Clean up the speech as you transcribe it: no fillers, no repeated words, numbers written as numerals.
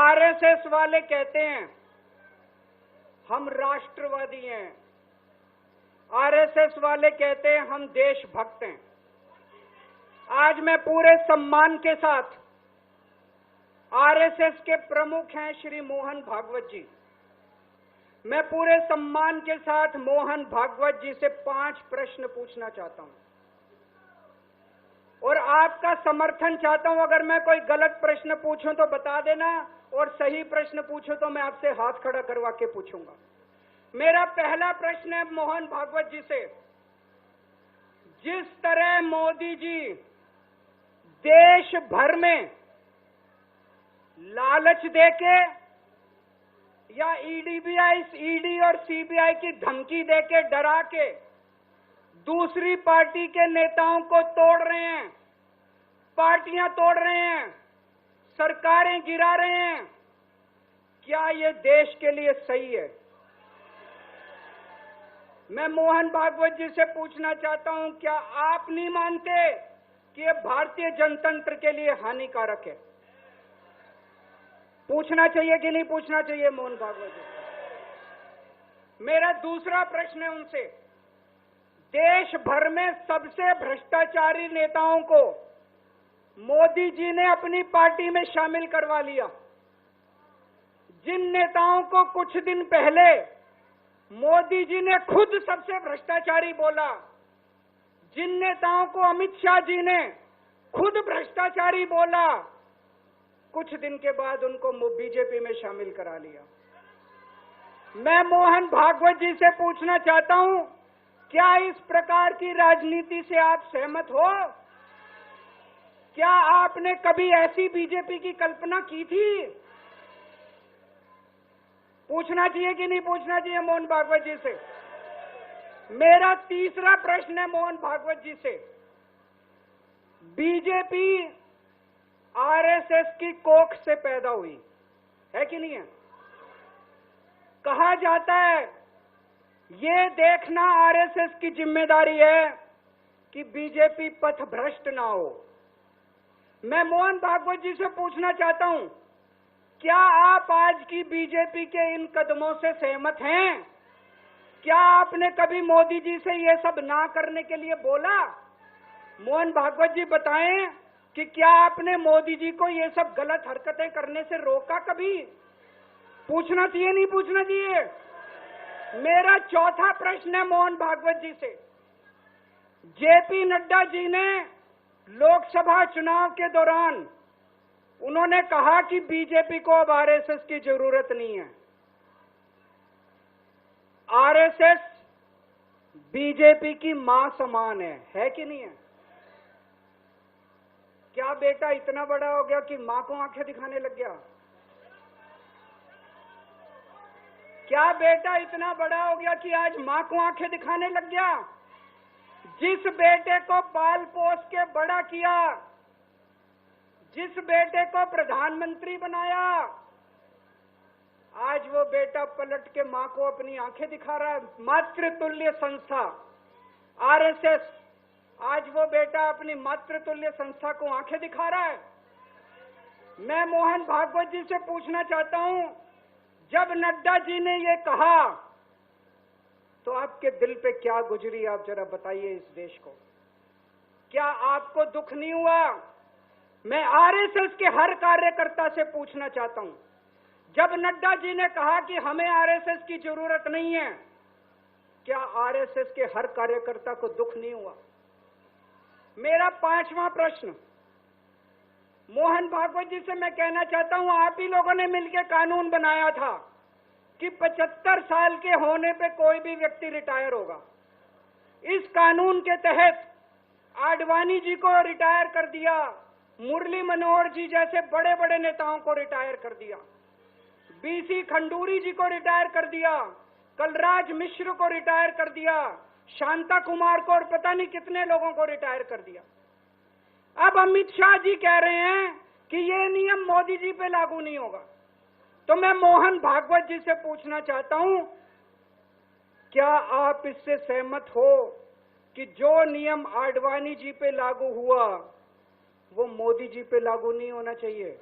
RSS वाले कहते हैं हम राष्ट्रवादी हैं, आरएसएस वाले कहते हैं हम देशभक्त हैं। आज मैं पूरे सम्मान के साथ आरएसएस के प्रमुख हैं श्री मोहन भागवत जी, मैं पूरे सम्मान के साथ मोहन भागवत जी से 5 प्रश्न पूछना चाहता हूं और आपका समर्थन चाहता हूं। अगर मैं कोई गलत प्रश्न पूछूं तो बता देना और सही प्रश्न पूछो तो मैं आपसे हाथ खड़ा करवा के पूछूंगा। मेरा पहला प्रश्न है मोहन भागवत जी से, जिस तरह मोदी जी देश भर में लालच देके या ईडी और सीबीआई की धमकी देके डरा के दूसरी पार्टी के नेताओं को तोड़ रहे हैं, पार्टियां तोड़ रहे हैं, सरकारें गिरा रहे हैं, क्या ये देश के लिए सही है? मैं मोहन भागवत जी से पूछना चाहता हूं, क्या आप नहीं मानते कि ये भारतीय जनतंत्र के लिए हानिकारक है? पूछना चाहिए कि नहीं पूछना चाहिए मोहन भागवत जी? मेरा दूसरा प्रश्न है उनसे, देश भर में सबसे भ्रष्टाचारी नेताओं को मोदी जी ने अपनी पार्टी में शामिल करवा लिया। जिन नेताओं को कुछ दिन पहले मोदी जी ने खुद सबसे भ्रष्टाचारी बोला, जिन नेताओं को अमित शाह जी ने खुद भ्रष्टाचारी बोला, कुछ दिन के बाद उनको बीजेपी में शामिल करा लिया। मैं मोहन भागवत जी से पूछना चाहता हूं, क्या इस प्रकार की राजनीति से आप सहमत हो? क्या आपने कभी ऐसी बीजेपी की कल्पना की थी? पूछना चाहिए कि नहीं पूछना चाहिए मोहन भागवत जी से? मेरा तीसरा प्रश्न है मोहन भागवत जी से, बीजेपी आरएसएस की कोख से पैदा हुई है कि नहीं है? कहा जाता है ये देखना आरएसएस की जिम्मेदारी है कि बीजेपी पथभ्रष्ट ना हो। मैं मोहन भागवत जी से पूछना चाहता हूं, क्या आप आज की बीजेपी के इन कदमों से सहमत हैं? क्या आपने कभी मोदी जी से ये सब ना करने के लिए बोला? मोहन भागवत जी बताएं कि क्या आपने मोदी जी को ये सब गलत हरकतें करने से रोका कभी? पूछना चाहिए नहीं पूछना चाहिए? मेरा चौथा प्रश्न है मोहन भागवत जी से, जेपी नड्डा जी ने लोकसभा चुनाव के दौरान उन्होंने कहा कि बीजेपी को अब आरएसएस की जरूरत नहीं है। आरएसएस बीजेपी की मां समान है कि नहीं है? क्या बेटा इतना बड़ा हो गया कि मां को आंखें दिखाने लग गया? क्या बेटा इतना बड़ा हो गया कि आज मां को आंखें दिखाने लग गया? जिस बेटे को पाल पोस के बड़ा किया, जिस बेटे को प्रधानमंत्री बनाया, आज वो बेटा पलट के मां को अपनी आंखें दिखा रहा है। मातृतुल्य संस्था आरएसएस, आज वो बेटा अपनी मातृतुल्य संस्था को आंखें दिखा रहा है। मैं मोहन भागवत जी से पूछना चाहता हूं, जब नड्डा जी ने ये कहा तो आपके दिल पे क्या गुजरी, आप जरा बताइए इस देश को। क्या आपको दुख नहीं हुआ? मैं आरएसएस के हर कार्यकर्ता से पूछना चाहता हूं, जब नड्डा जी ने कहा कि हमें आरएसएस की जरूरत नहीं है, क्या आरएसएस के हर कार्यकर्ता को दुख नहीं हुआ? मेरा पांचवा प्रश्न मोहन भागवत जी से मैं कहना चाहता हूं, आप ही लोगों ने मिलकर कानून बनाया था कि 75 साल के होने पे कोई भी व्यक्ति रिटायर होगा। इस कानून के तहत आडवाणी जी को रिटायर कर दिया, मुरली मनोहर जी जैसे बड़े बड़े नेताओं को रिटायर कर दिया, बीसी खंडूरी जी को रिटायर कर दिया, कलराज मिश्र को रिटायर कर दिया, शांता कुमार को और पता नहीं कितने लोगों को रिटायर कर दिया। अब अमित शाह जी कह रहे हैं कि ये नियम मोदी जी पे लागू नहीं होगा। तो मैं मोहन भागवत जी से पूछना चाहता हूं, क्या आप इससे सहमत हो कि जो नियम आडवाणी जी पे लागू हुआ वो मोदी जी पे लागू नहीं होना चाहिए?